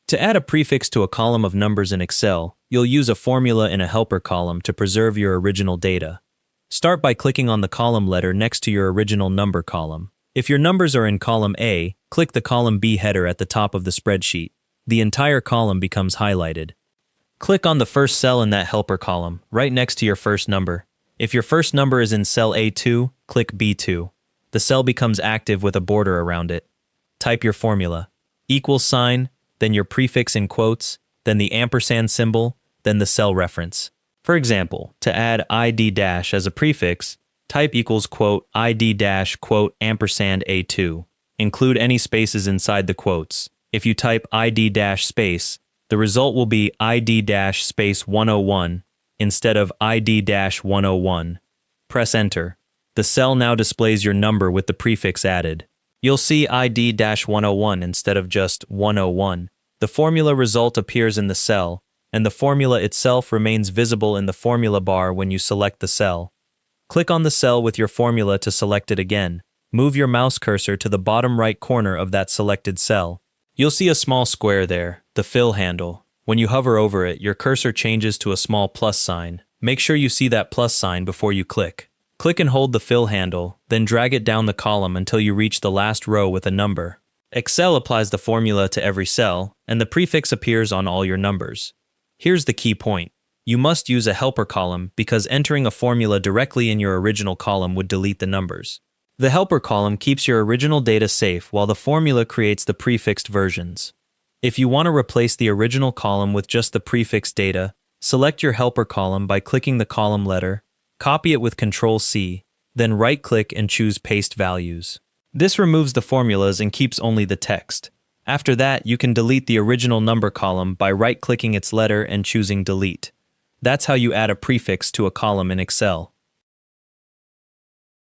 To add a prefix to a column of numbers in Excel, you'll use a formula in a helper column to preserve your original data. Start by clicking on the column letter next to your original number column. If your numbers are in column A, click the column B header at the top of the spreadsheet. The entire column becomes highlighted. Click on the first cell in that helper column, right next to your first number. If your first number is in cell A2, click B2. The cell becomes active with a border around it. Type your formula. Equals sign, then your prefix in quotes, then the ampersand symbol, then the cell reference. For example, to add ID dash as a prefix, type equals quote ID dash quote ampersand A2. Include any spaces inside the quotes. If you type ID dash space, the result will be ID dash space 101 instead of ID dash 101. Press enter. The cell now displays your number with the prefix added. You'll see ID dash 101 instead of just 101. The formula result appears in the cell, and the formula itself remains visible in the formula bar when you select the cell. Click on the cell with your formula to select it again. Move your mouse cursor to the bottom right corner of that selected cell. You'll see a small square there, the fill handle. When you hover over it, your cursor changes to a small plus sign. Make sure you see that plus sign before you click. Click and hold the fill handle, then drag it down the column until you reach the last row with a number. Excel applies the formula to every cell, and the prefix appears on all your numbers. Here's the key point. You must use a helper column because entering a formula directly in your original column would delete the numbers. The helper column keeps your original data safe while the formula creates the prefixed versions. If you want to replace the original column with just the prefixed data, select your helper column by clicking the column letter, copy it with Ctrl+C, then right-click and choose Paste Values. This removes the formulas and keeps only the text. After that, you can delete the original number column by right-clicking its letter and choosing Delete. That's how you add a prefix to a column in Excel.